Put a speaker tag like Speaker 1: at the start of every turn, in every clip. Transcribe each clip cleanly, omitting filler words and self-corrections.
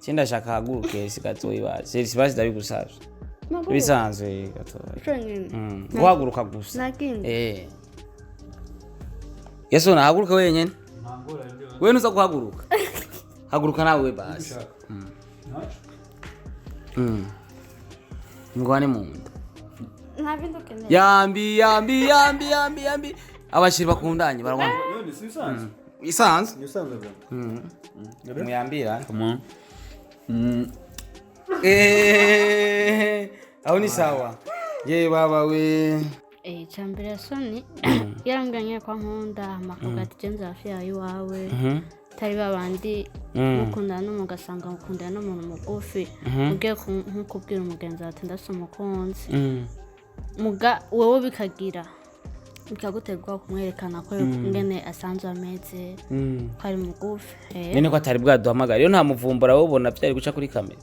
Speaker 1: Cyenda shaka haguruke sigatoyi baje. Sibazi ndabigusavye. Bisanzwe gatoyi. Guhaguruka gusa. Yasoni haguruka wenyene. Wewe nuza guhaguruka. Haguruka nawe basi. Ngwane munda. Yambi. Abashiri bakundanye baragwana. Isanzwe. Muyambira. Aho ni sawa. Ye baba we.
Speaker 2: Chambere Yasoni yarambwanye kwa nkunda amakoga ati jenza hafi yawe wawe. Tari babandi mukundana n'umugasanga mukundana n'umuntu mugufi. Ugiye nkukubwira umugenzi ati ndase umukunzi. Muga wowe bikagira bikaguterwa kumwerekana ko ngene asanzwe ameze ko ari mugufi.
Speaker 1: Nene ko atari bwaduhamagara iyo nta muvumbura wobona byari guca kuri kamera.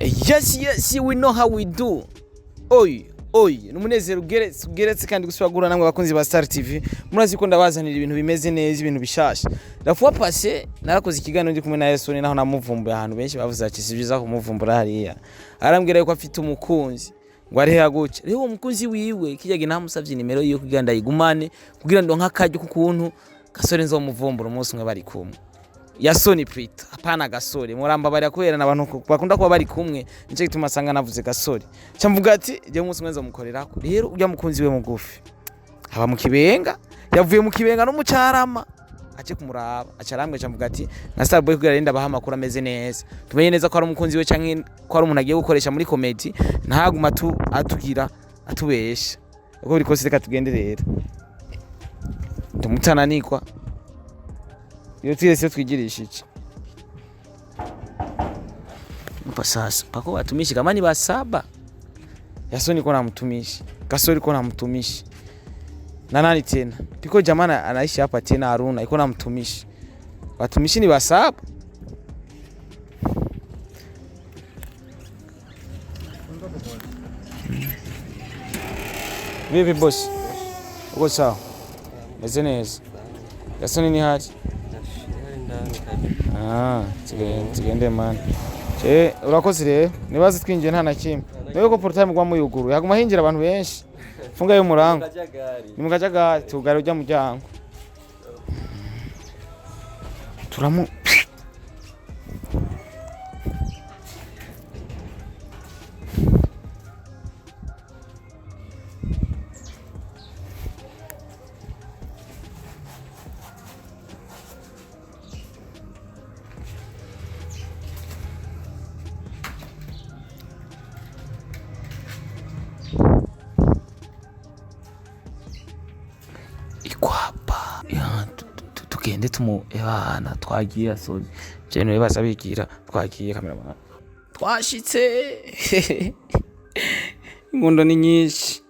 Speaker 1: Yes, we know how we do. Oy, numunezero ugeretse kandi gusubagura namwe bakunzi ba Star TV. Murazi ko ndabazanira ibintu bimeze neza, ibintu bishasha. Rafuwa passé narakoze ikiganiro ndi kumwe na Yasoni naho namuvumbuye ahantu benshi bavuze ati si byiza kumuvumbura hariya. Arambwira yuko afite umukunzi. Ngo ari haguca. Rero umukunzi wiwe kijyage namusavye nimero yo kuganda yigumane kugira ndo nk'akajyo kukuntu gasore nzomuvumbura umunsi umwe bari kumwe. Yasoni Prita apana gasore muramba bari akwera nabantu bakunda kuba bari kumwe nje gituma sanga navuze gasore cyamvuga ati je umunsi mwenza mukorerako rero ujya mukunzi we mugufi haba mu kibenga yavuye mu kibenga no mu Carama aje kumuraba acarambwe cyamvuga ati nka Starboy kugira renda bahamakura ameze neza tumenye neza ko ari umukunzi we canke ko ari umuntu agiye gukoresha muri comedy ntaguma atugira atubesha uko biri kose reka tugende rero ndumutananikwa iyo twese twigirisha iki sasa pako watumishi kama ni basaba Yasoni ko namutumishi gasori ko namutumishi na nani tena piko jamana anaishi hapa tena Haruna iko namutumishi watumishi ni basaba vipi boss uko sawa mezeneza Yasoni ni haji tugende man urakoze rero nibaze twinjiye nta nakimwe niwe ko portable gwa muyuguru yaguma hinjira abantu benshi funga yo murango ni mukajagari tugare ujya mu ryango turamu tugende ebana twagiye Yasoni cyane bibaza bigira twagiye cameraman twashitse ingondo ni nyinshi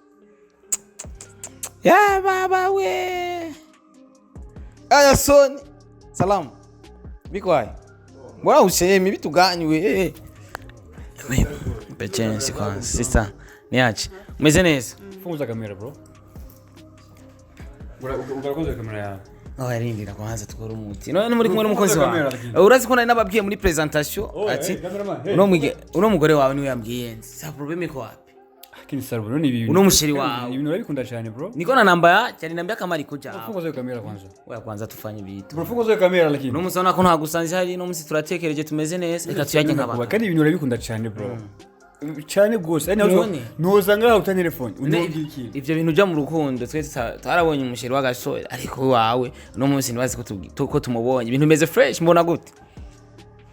Speaker 1: ya baba we Yasoni salamu bikwaye mbona usemi bituganywe Pecensi kwanza sister niache umeze neza
Speaker 3: funguza kamera bro urakoze kamera yawe
Speaker 1: yarindira kwanza tukora umuti none muri kumwe n'umukozi wawe urazi ko nari nababwiye muri presentation ati uno mugore wawe niwe yambwiye sa probleme ko wapi
Speaker 3: akini sarbo ni ibi
Speaker 1: uno mushiri wawe
Speaker 3: ibintu urabikunda cyane bro
Speaker 1: niko na namba ya cyari nambia kamari kuja
Speaker 3: funguza kamera kwanza
Speaker 1: oya kwanza tufanye bitu
Speaker 3: bro funguza kamera lakini
Speaker 1: no musona ko nta gusanze hari no musi turatekereje tumeze neza reka tuyage nk'abantu
Speaker 3: kandi ibintu urabikunda cyane bro cyane gose noza ngaho uta telefone
Speaker 1: ivyo bintu bya mu rukundo twese tarabonye umushiri wa gasore ariko wawe no munsi nibazi ko tumubonye ibintu bimeze fresh mbona gute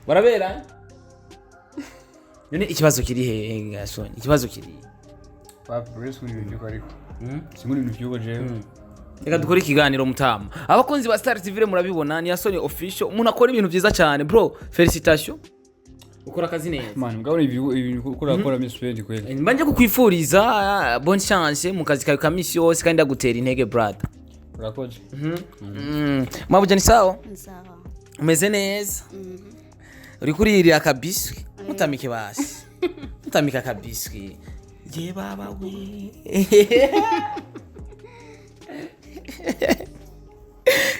Speaker 1: barabera none ikibazo kiri he Yasoni ikibazo kiri
Speaker 3: press muri ibyo ariko simuri ibintu byugo je
Speaker 1: reka dukora ikiganiro mutama abakunzi ba Star TV murabibona ni Yasoni official umuntu akora ibintu byiza cyane bro felicitation ukora kazi neza
Speaker 3: man ngabone ibintu ukora mispendi kweli
Speaker 1: mbanje kukwifuriza bonne chance mu kazi kawe kamisi yose kandi ndagutera intege brother
Speaker 3: urakoze
Speaker 1: mabuja ni sawa
Speaker 2: Sawa
Speaker 1: umeze neza uri kurira kabiswi mutamike basi mutamika kabiswi je baba we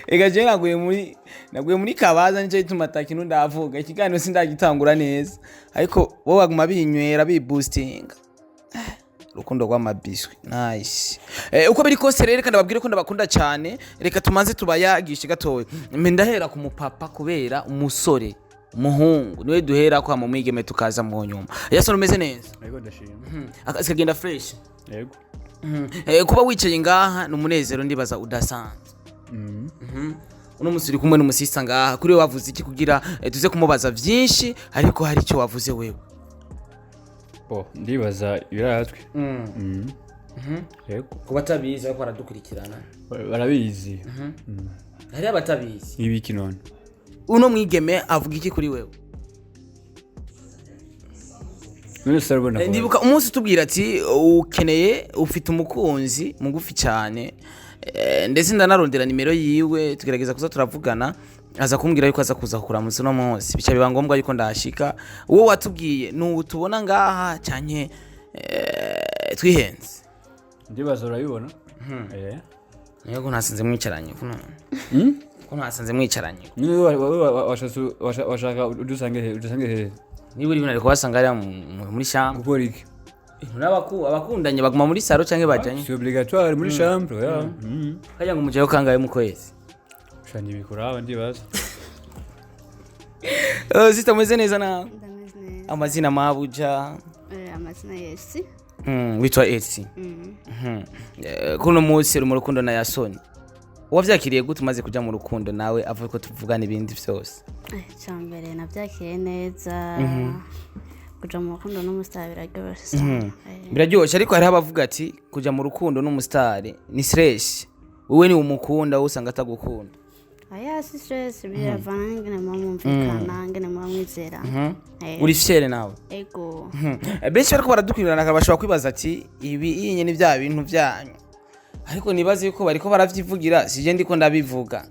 Speaker 1: ega je naguye muri kabaza nico gituma atakintu ndavuga ikiganiro sindagitangura neza ariko wowe baguma binywera biboostinga urukundo rw'amabiswi nice uko biri kose rero kandi babwire ko ndabakunda cyane reka tumanze tubayagishe gatowe ndahera ku mupapa kubera umusore umuhungu niwe duhera ko mu mwigeme tukaza mu nyuma Yasoni umeze neza
Speaker 3: yego ndashima
Speaker 1: akagenda fresh
Speaker 3: yego
Speaker 1: kuba wicaye ngaha n'umunezero ndibaza udasanzwe uno musiri kumwe n'umusista ngaha kuri we wavuze iki kugira tuze kumubaza byinshi ariko hari icyo wavuze wewe
Speaker 3: ndibaza birazwi yego
Speaker 1: kuba tabizi ariko baradukurikirana
Speaker 3: barabizi
Speaker 1: hari abatabizi
Speaker 3: ibiki none
Speaker 1: uno mwigeme avuga iki kuri wewe ndibuka umunsi tubwira ati ukeneye ufite umukunzi mugufi cyane ndetse ndanarondera nimero yiwe tugerageza kuza turavugana aza kumbwira yuko aza kuza kuramutsa no munsi bica biba ngombwa yuko ndashika uwo watubwiye tubona ngaha cyane twihenze
Speaker 3: ndibaza urabibona
Speaker 1: yego nasanze mwicaranye ko nasanze mwicaranye
Speaker 3: washaka udusange he
Speaker 1: niba uri bino kubasanga ari muri chambre
Speaker 3: gukora iki
Speaker 1: abakundanye baguma muri saro canke bajanye
Speaker 3: c'est obligatoire muri chambre
Speaker 1: kajya ngo mujayo kangaye mu kwezi
Speaker 3: shanye bikuraba ndibaza
Speaker 1: sita mweze neza na
Speaker 2: ndameze neza
Speaker 1: amazina mabuja
Speaker 2: amazina yesi
Speaker 1: witwa Esi kuno munsi mu rukundo na Yasoni wavyakiriye gute umaze kuja mu rukundo nawe avuga ko tuvugana ibindi byose
Speaker 2: cyambere navyakiriye neza kuja mu rukundo n'umustar biraryoshe
Speaker 1: biraryoshe ariko hari abavuga ati kuja mu rukundo n'umustar ni stress wewe ni umukunda usanga atagukunda
Speaker 2: aya si stress biravana ngene mwumvikana ngene mwamwizera
Speaker 1: uri fiere nawe
Speaker 2: ego
Speaker 1: benshi bariko baradukwirana akabashobora kwibaza ati ibi inye ni bya bintu byanyu ariko nibaze yuko bariko baravyivugira sije ndiko ndabivuga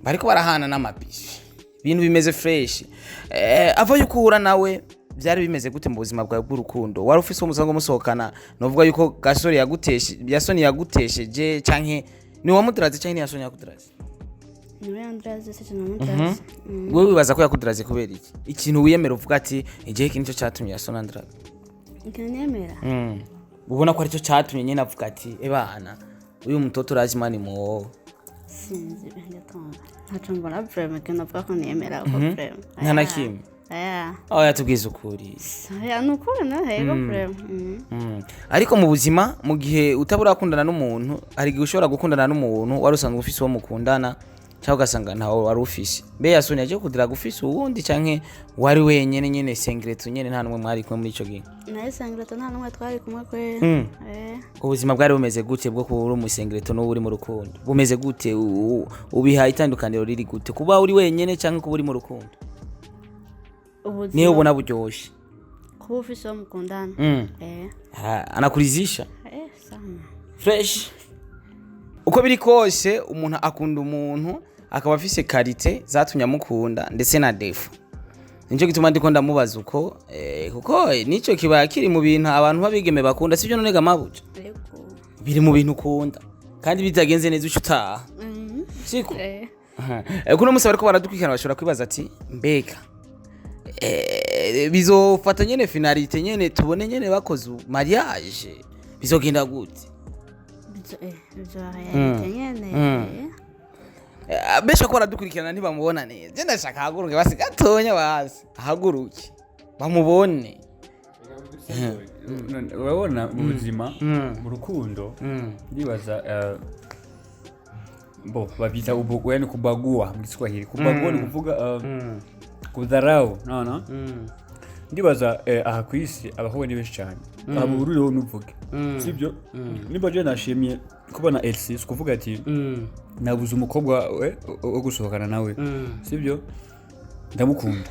Speaker 1: bariko barahana n'amabishi ibintu bimeze fresh ava yuko uhura nawe byari bimeze gute mu buzima bwawe bw'urukundo wari ufise umusango musohokana novuga yuko gasore Yasoni yagutesheje canke ni wamudiraze canke ni Yasoni yakudiraze
Speaker 2: niwe yandraze se n'umudiraze
Speaker 1: wewe wibaza ko yakudiraze kubera iki ikintu wiyemera uvuga ati igihe kintu cyo cyatumye Yasoni andraze
Speaker 2: ikinyemera
Speaker 1: ubona ko ari cyo cyatumye nyine avuga ati ebana uyu mutoto urazima ni mu
Speaker 2: sinzi ndatonda ntaco mbona vraiment que navuga ko niyemera ko vraiment
Speaker 1: nta na kimwe yatubwiza ukuri
Speaker 2: nukuri na hego vraiment
Speaker 1: ariko mu buzima mu gihe utabura gukundana n'umuntu hari igihe ushobora gukundana n'umuntu wari usanzwe ufise uwo mukundana cyangwa ugasanga ntawe wari ufise mbe Yasoni yaje kudira gufise uwundi canke wari wenyene nyene secret nyene nta numwe mwari kumwe muri ico gihe
Speaker 2: naye secret nta numwe twari kumwe kwe
Speaker 1: ubuzima bwari bumeze gute bwo kuba uri mu secret no uri mu rukundo bumeze gute ubiha itandukaniro riri gute kuba uri wenyene canke kuba uri mu rukundo niyo ubona buryoshe
Speaker 2: kuba ufise uwo mukundana
Speaker 1: anakurizisha
Speaker 2: sana
Speaker 1: fresh uko biri kose umuntu akunda umuntu akaba afise karite zatumye amukunda ndetse na defu nico gituma ndiko ndamubaza uko kuko nico kiba kiri mu bintu abantu babigeme bakunda sivyo none gamabuja biri mu bintu ukunda kandi bitagenze neza ucutaha siko kuno musi bariko baradukwikana bashobora kwibaza ati mbega bizofata nyene finalite nyene tubone nyene bakoze mariage bizogenda gute besha ko baradukurikirana ntibamubona neza je ndashaka haguruke basi gatonya basi haguruke bamubone
Speaker 3: urabona mu buzima mu rukundo ndibaza babita yani kubagua mu Kiswahili kubagua ni kuvuga kudharau no ndibaza aha kwisi abahuwe ni benshi cyane abururiho nuvuge sibyo niba je nashimye kubona Elsie kuvuga ati nabuze umukobwa we wo gusohokana nawe sibyo ndamukunda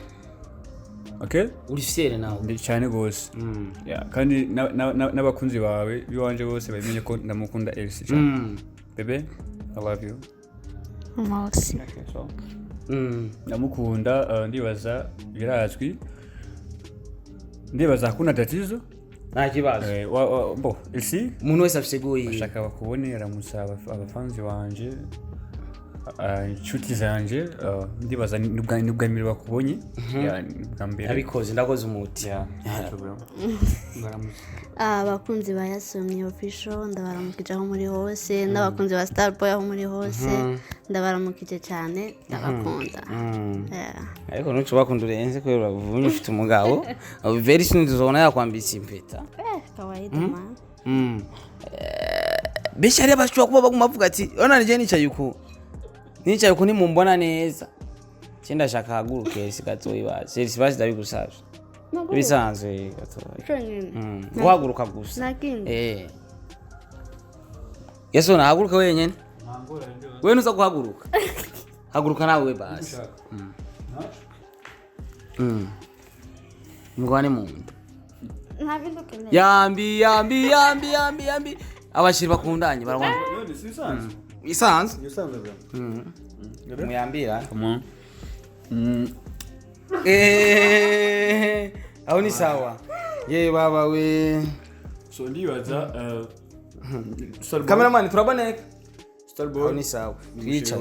Speaker 3: okay
Speaker 1: uri fiere nawe
Speaker 3: ndi cyane gose kandi n'abakunzi bawe biwanje bose bamenye ko ndamukunda Elsie bebe I love you
Speaker 2: merci
Speaker 3: okay so ndamukunda ndibaza birazwi ndibaza hakuna tatizo
Speaker 1: nta kibazo
Speaker 3: bo isi
Speaker 1: umuntu wese afise goyi
Speaker 3: ashaka bakubonera musaba abafanzi banje inshuti zanje ndibaza n'ubwamire bakubonye bwa mbere
Speaker 1: abikoze ndakoze umuti
Speaker 2: abakunzi ba Yasoni official ndabaramukije aho muri hose n'abakunzi ba Starboy aho muri hose ndabaramukije cyane ndabakunda
Speaker 1: ariko nuco bakunda urenze ko uravunye ufite umugabo very soon tuzobona yakwambitse impeta
Speaker 2: kawaida man
Speaker 1: besha ari abashobora kuba baguma bavuga ati ona nije nicaye uku nimumbona neza cyenda shaka haguruke sigatoyi base sibazi ndabigusavye bisanzwe gatoyi guhaguruka gusa Yasoni haguruka wenyene wewe nuza guhaguruka haguruka nawe basi mugwane mu yambi abashiri bakundanye barabona isanzwe muyambira aho ni sawa ye baba we
Speaker 3: so ndibaza
Speaker 1: cameraman turaboneka Starboy aho ni sawa twica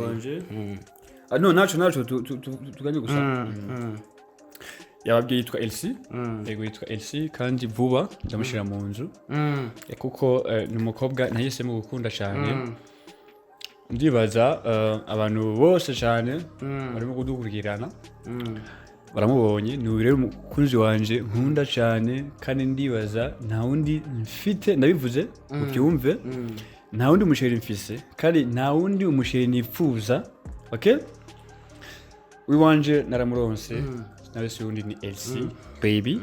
Speaker 3: no nacho tuganye gusa yababwiye yitwa Elsie yego yitwa Elsie kandi vuba ndamushira mu nzu kuko ni umukobwa nahisemo gukunda cyane ndibaza abantu bose cyane barimo kudukurikirana baramubonye ni rero umukunzi wanje nkunda cyane kandi ndibaza nta wundi mfite ndabivuze ubyumve nta wundi umusheri mfise kandi nta wundi umusheri nifuza okay wiwanje naramuronse nawe si wundi ni Elsie baby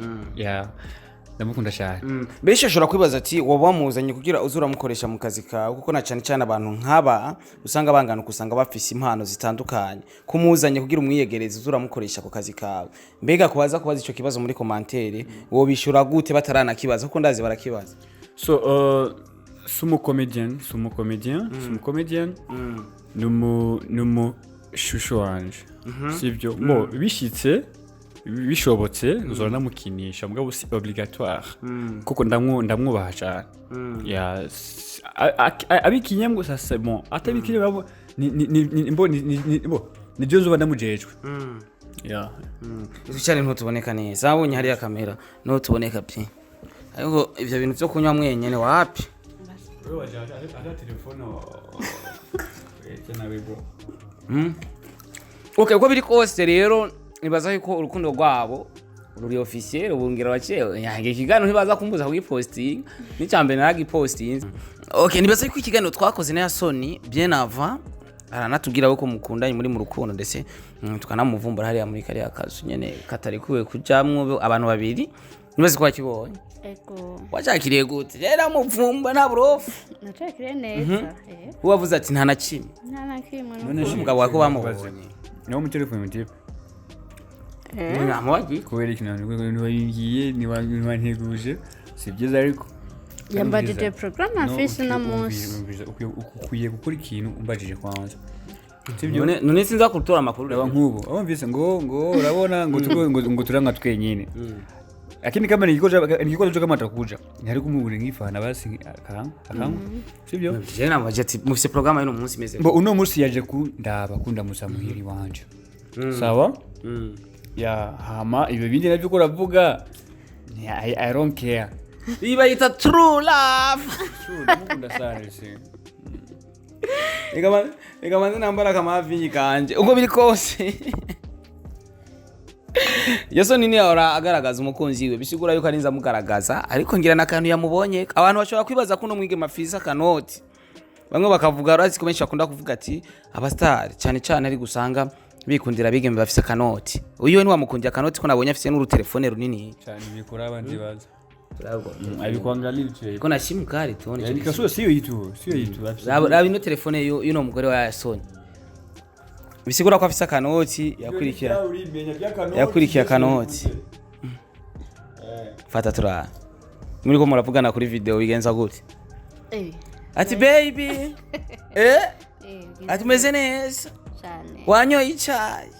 Speaker 3: ndamukunda cyane
Speaker 1: besha ashobora kwibaza ati waba wamuzanye kugira uzura mukoresha mu kazi kawe kuko na cyane abantu nk'aba usanga bangana kusanga bafise impano zitandukanye kumuzanye kugira umwiyegereze uzura mukoresha ku kazi kawe mbega kubaza ico kibazo muri commentaire wo bishura gute batarana kibazo kuko ndazi barakibaza
Speaker 3: so sumu comedian numu shusho wanje sivyo mo bishitse bishobotse uzora namukinisha mugabo si obligatoire kuko ndamwubaha cyane abikinyemwe sasa bon atabikinye babo ni byo zuba ndamujejwe
Speaker 1: cyane ntutuboneka neza abonye hari ya kamera no tuboneka pye ariko ivyo bintu byo kunywa mwenyene wapi
Speaker 3: wewe waje ada telefono cyane bebo
Speaker 1: okay uko biri kose rero nibaza yuko urukundo rwabo ruri officiel ubungira bacewe yange kigano ntibaza kumbuza kugiposting n'icyambere naragiposting okay nibaza yuko ikigano twakoze na Yasoni bien avant aranatubwira ko mukundanye muri mu rukundo ndetse tukanamuvumbura hariya muri kariya kazu nyene katarikuwe kujamwo abantu babiri nibaza ko akibonye
Speaker 2: ego
Speaker 1: wachakiriye gute rero muvumba nta burofu
Speaker 2: nachakiriye neza
Speaker 1: uwavuze ati nta nakimwe
Speaker 2: none
Speaker 1: umugabo wako bamubonye
Speaker 3: no mu telefone mutipe
Speaker 1: Nawamu
Speaker 3: kubera ikintu ngiye niwanteguje si byiza ariko
Speaker 2: yambajije program afise na munsi
Speaker 3: ukwiye gukora ikintu umbajije kwanza
Speaker 1: none sinza kutora amakuru
Speaker 3: reba nkubo abumvise ngo urabona ngo turanga twenyine lakini kama ningikoza cyo kamata kuja ntari kumubure nkifana basi akanga sibyo
Speaker 1: je namaje ati mufise program y'ino munsi meze
Speaker 3: ngo uno munsi yaje kundaba kunda musamuhiri wanje sawa ya hama ibe bindi navyo ko ravuga I don't care
Speaker 1: iba ita true love
Speaker 3: ndamukunda sana se
Speaker 1: Ega nambara kama avinyi kanje uko biri kose Yasoni ni ahora agaragaza umukunzi we bisigura yuko arinza mugaragaza ariko ngira nakantu yamubonye abantu bashobora kwibaza kuno mwige mafisa kanoti bamwe bakavuga razi ko benshi bakunda kuvuga ati abastar cyane ari gusanga bikundira bigembe bafise kanoti uyu ni wamukundya kanoti ko nabonye afise n'uru telefone runini
Speaker 3: cyane bikora abandi baza
Speaker 1: Bravo.
Speaker 3: Abikwangalia bitu.
Speaker 1: Kuna simu kali tuone.
Speaker 3: Yaani kasoro sio yitu.
Speaker 1: Rabi no telefone yuno mugore wa Yasoni. Bisigura ko afisa kanoti yakurikira kanoti. Fata tura. Muri ko muravugana kuri video bigenza gute? Ati baby. Ati meze neza.
Speaker 2: Cyane.
Speaker 1: Wanyo icayi.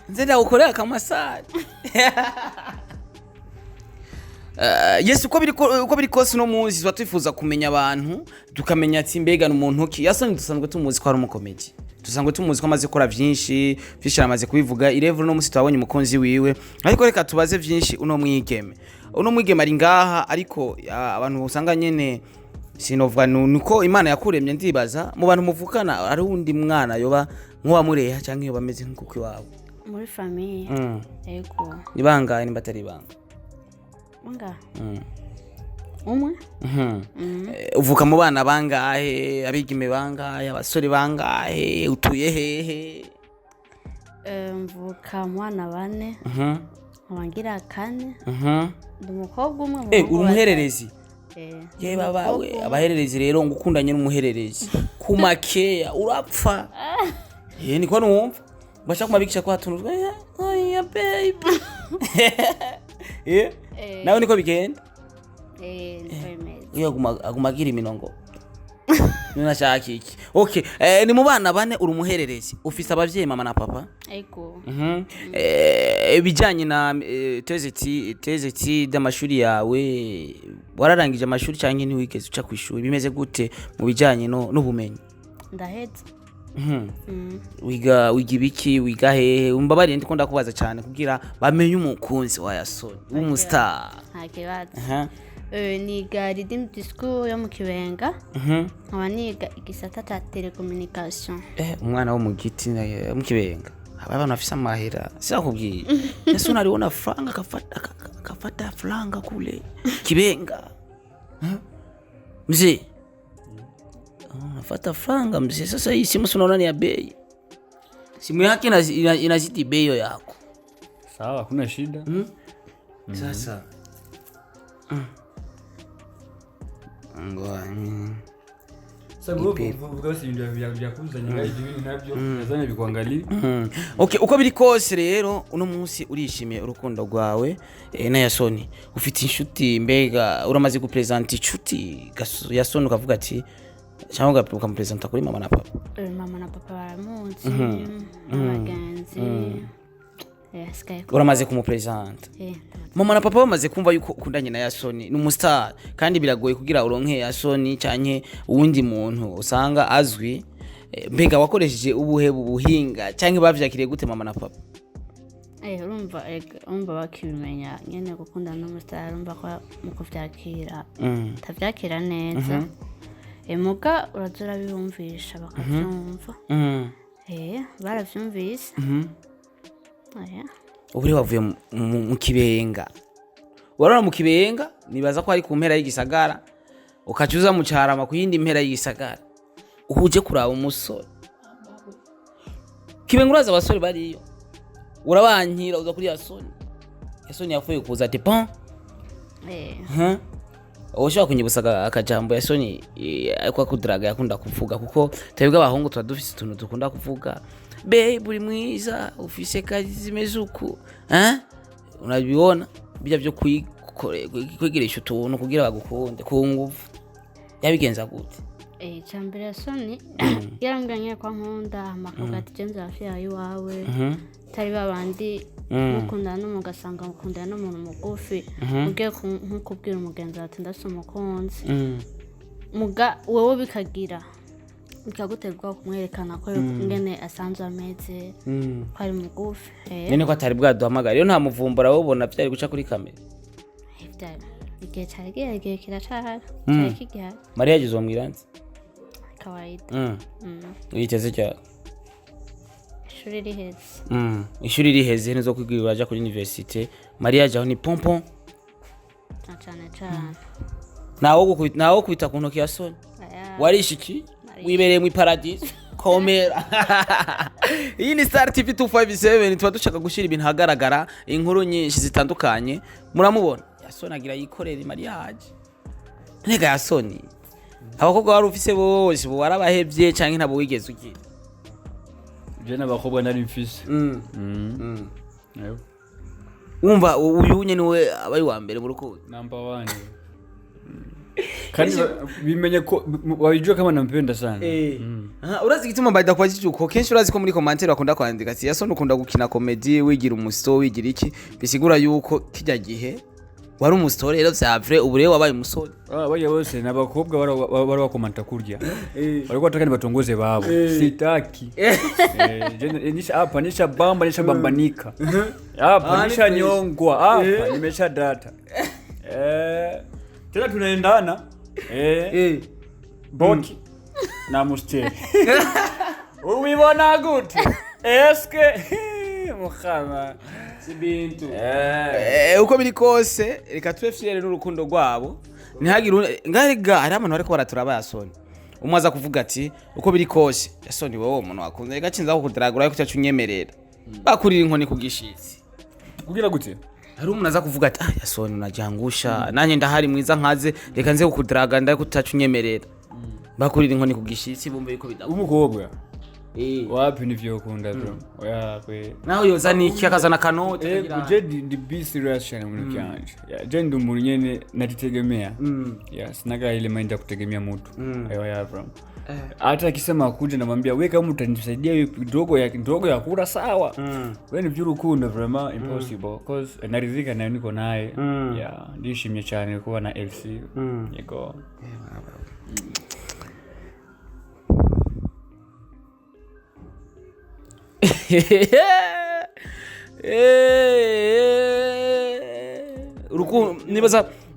Speaker 1: Nzenda ukorera kamasaje. yes uko biri kose no muzi tuba twifuza kumenya abantu tukamenya ati mbega n'umuntu ki Yasoni dusanzwe tumuzi ko ari umukomedi dusanzwe tumuzi ko amaze gukora byinshi amaze kubivuga irevu no musi twabonye umukunzi wiwe ariko reka tubaze byinshi uno mwigeme ari ngaha ariko abantu usanga nyene sinovuga nuko Imana yakuremye ndibaza mu bantu muvukana ari undi mwana yoba nk'uwamureha cyangwa yoba ameze nk'uko iwabo
Speaker 2: muri famille yego
Speaker 1: ibanga ni batari ibanga
Speaker 2: umwe
Speaker 1: uvuka mu bana bangahe abigime bangahe abasore bangahe utuye hehe
Speaker 2: mvuka mu bana 4 abangira 4 umukobwa umwe
Speaker 1: uri umuhererezi ye babawe abahererezi rero ngukundanye n'umuhererezi kumakeya urapfa niko numva bashaka kumabikisha ko hatunuzwe oya baby nawe niko bigenda agumagira iminongo nashaka iki okay ni mu bana 4 uri umuhererezi ufise abavyeyi mama na papa
Speaker 2: ego
Speaker 1: bijanye na tezeti d'amashuri yawe wararangije amashuri cyangwa ntiwigeze uca kwishuri bimeze gute mu bijanye n'ubumenyi
Speaker 2: ndahetse
Speaker 1: wiga ibiki wiga hehe umbabarire ndikunda kubaza cyane kugira bamenye umukunzi wa Yasoni w'umustar
Speaker 2: hakibaza niga Redeemed School yo mu Kibenga nkaba niga igisata cya telecommunication
Speaker 1: umwana wo mu giti mu Kibenga abantu bafise amahera sirakubwiye Yasoni ariona franga akafata franga kule Kibenga mzee nafata franga mzee sasa hii simu unaona ni ya bei simu yake inazidi bei yako
Speaker 3: sawa kuna shida
Speaker 1: sasa ngwani okay uko biri kose rero uno munsi urishimiye urukundo rwawe na Yasoni ufite inshuti mbega uramaze gupresenta inshuti Yasoni ukavuga ati cyangwa ukamupresenta kuri mama na papa
Speaker 2: baramuzi abagenzi
Speaker 1: uramaze kumupresenta mama na papa bamaze kumva yuko ukundanye na Yasoni ni umustar kandi biragoye kugira uronke Yasoni cyanye uwundi muntu usanga azwi mbega wakoresheje ubuhinga cyangwa bavyakiriye gute mama na papa
Speaker 2: urumva bakibimenya nyene gukundana n'umustar urumva ko mukuvyakira tavyakira neza muga urazura biyumvisha bakavyumva baravyumvise
Speaker 1: uburi wavuye mu Kibenga warora mu Kibenga nibaza ko ari ku mpera y'igisagara ukacuza mu Carama ku yindi mpera y'igisagara uhuje kuraba umusore Kibenga uraza abasore bariyo urabankira uza kuri Yasoni yafuye kuza ati pon ushaka kunyibusa akajambo Yasoni kwa kudraga yakunda kuvuga kuko twebwe abahungu turadufise utuntu dukunda kuvuga be buri mwiza ufise kazi zimezuku unabiona bijya byo kwigirisha utuntu kugira bagukunde ku nguvu yabigenza gute
Speaker 2: cyambere Yasoni yarambwanye kwa nkunda amavuga ati genza hafi yawe tari babandi mukundana n'umugasanga mukundana n'umuntu mugufi ugiye nkukubwira umugenzi ati ndase umukunzi muga wowe bikagira bikaguterwa kumwerekana ko ngene asanzwe ameze ko ari mugufi
Speaker 1: nene ko atari bwaduhamagara rero nta muvumbura wobona byari guca kuri kamera
Speaker 2: igihe cyari kiracahara cyari kigihari
Speaker 1: Maria yagize umwiranzi
Speaker 2: kawaida
Speaker 1: uyiteze cyane
Speaker 2: ishuri
Speaker 1: riheze nizo kwigirira baje kuri university Maria yaje aho ni pompon
Speaker 2: cyane
Speaker 1: nawo kwita ku ntoki Yasoni warishiki wibereye mu paradise komera iyi ni Star TV 257 tuba dushaka gushira ibintu hagaragara inkuru nyinshi zitandukanye muramubona Yasoni agira yikorera Maria yaje nega Yasoni abakobwa bari ufise bose bo warabahevye canke ntabo wigeze ugira
Speaker 3: je n'abakobwa nari mfise
Speaker 1: umva uyu nyene we abayi wa mbere mu rukundo
Speaker 3: number 1 kandi bimenye ko wabijua kama nampenda sana
Speaker 1: urazi gituma mbaida kwa jijuko kenshi urazi ko muri commentaire bakunda kwandika ati Yasoni ukunda gukina comedy wigira umusto wigira iki bisigura yuko kijya gihe wari umusore rero vya vrai ubu rero wabaye umusore
Speaker 3: bajya bose n'abakobwa bari bakomanta kurya bari kwataka ni batongoze babo sitaki nisha bambanika hapa nisha nyongwa hapa nimesha data tena tunaendana boki na musteri ubibona gute eske mukhama sibintu
Speaker 1: uko biri kose reka twefyere n'urukundo rwabo ntihagire ngariga hari abantu bariko baraturaba Yasoni umwe aza kuvuga ati uko biri kose Yasoni wowe umuntu wakunze reka cinza kukudragura ariko cyacunyemerera bakurira inkoni kugishitsi
Speaker 3: kugira gute
Speaker 1: hari umuntu aza kuvuga ati Yasoni unajangusha nanye ndahari mwiza nkaze reka nze kukudraga ndako tutacunyemerera bakurira inkoni kugishitsi bumve yuko bidaba
Speaker 3: umukobwa wapi nivyo ukunda bro oya kwe
Speaker 1: naho yoza niki akazana kanote
Speaker 3: kuje di be serious cyane muri cyanje je ndi umuntu nyene natitegemea sinaga ile mind ya kutegemea mtu oya bro hata akisema kuja namwambia wewe kama utanisaidia ndogo ya kula sawa wewe ni vy'urukundo vraiment impossible cause narizika na niko naye ndishimye cyane kuba na LC yego
Speaker 1: urukundo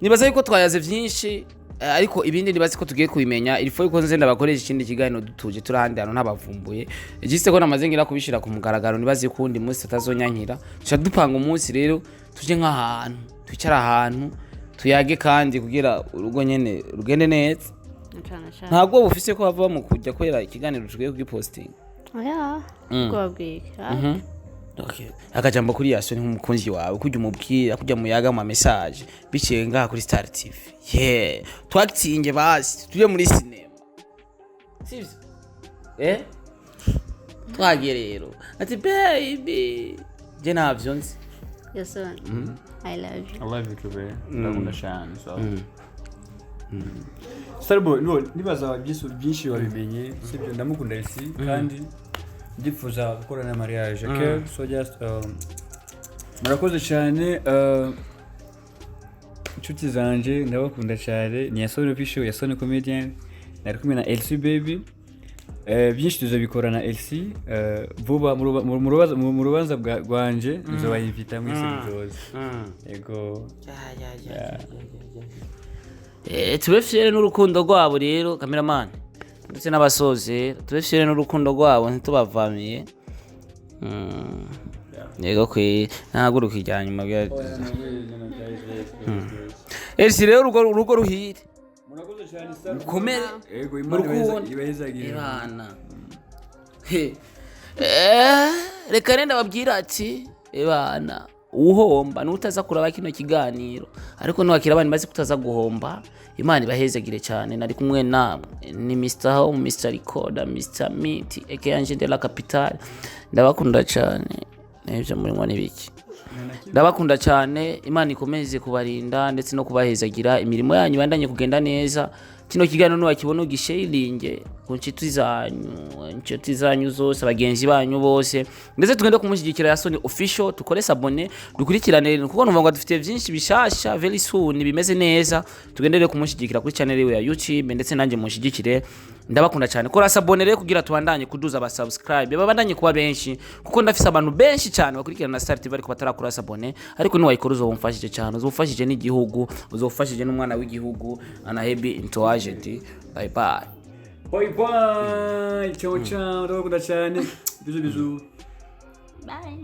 Speaker 1: nibaza yuko twayaze vyinshi ariko ibindi nibazi ko tugiye kubimenya ilifo yuko nze ndabakoresha ikindi kiganiro dutuje turahandi hano ntabavumbuye igiste ko namaze ngira kubishira ku mugaragaro nibazi kundi munsi tutazonyankira tuca dupanga umunsi rero tuje nk'ahantu twicara ahantu tuyage kandi kugira urugo nyene rugende neza ntabwo bufise ko bava mu kujya kwera ikiganiro tugiye kugiposting
Speaker 2: oya kwabwika
Speaker 1: okay akajambo kuri Yasoni nk'umukunzi wawe kujya umubwira kujya muyaga mu message biciye ngaha kuri Star TV twaktinge basi tuje muri cinema sivyo twagiye rero ati baby je navyo nzi
Speaker 2: Yasoni I love you
Speaker 3: too baby ndakunda cyane so Starbo nibaza byinshi wabimenye sibyo ndamukunda isi kandi ndifuza gukora na mariage okay so just murakoze cyane inshuti zanje ndabakunda cyane ni Yasoni official Yasoni comedian nari kumwe na LC baby byinshi tuzabikora na LC vuba mu rubanza rwanje nzobayivita mwese bizoze yego
Speaker 1: tubefyere n'urukundo rwabo rero cameraman ndetse n'abasoze tubefyere n'urukundo rwabo ntitubavamiye yego kwe ntaguruka ijyanyuma bya Elsi rero urugo ruhire
Speaker 3: murakoze cyane star
Speaker 1: komere
Speaker 3: yego imana ibahezagira
Speaker 1: ibana reka renda babwira ati ibana uhomba nutaza kuraba kino kiganiro ariko nwakira abandi bazi kutaza guhomba imana ibahezagire cyane nari kumwe namwe ni Mr. Home Mr. Recorder Mr. Meet eke de la Capitale ndabakunda cyane n'ibyo muri mwe nibiki ndabakunda cyane imana ikomeze kubarinda ndetse no kubahezagira imirimo yanyu bandanye kugenda neza kino kiganiro n'wakibona ugisharinge ku nshuti zanyu zose abagenzi banyu bose ndetse tugende kumushyigikira Yasoni official tukore sabone dukurikirane kuko numva ngo dufite byinshi bishasha very soon bimeze neza tugendere kumushyigikira kuri channel ye ya YouTube ndetse nanjye mushyigikire ndabakunda cyane kora sabone rero kugira tubandanye kuduza aba subscribe babandanye kuba benshi kuko ndafise abantu benshi cyane bakurikirana na Star TV ariko batarakora sabone ariko ni wayikora uzobumfashije cyane uzofashije n'igihugu uzofashije n'umwana w'igihugu anahebi into agent bye bye
Speaker 3: ciao ciao ndabakunda cyane bisous
Speaker 2: bye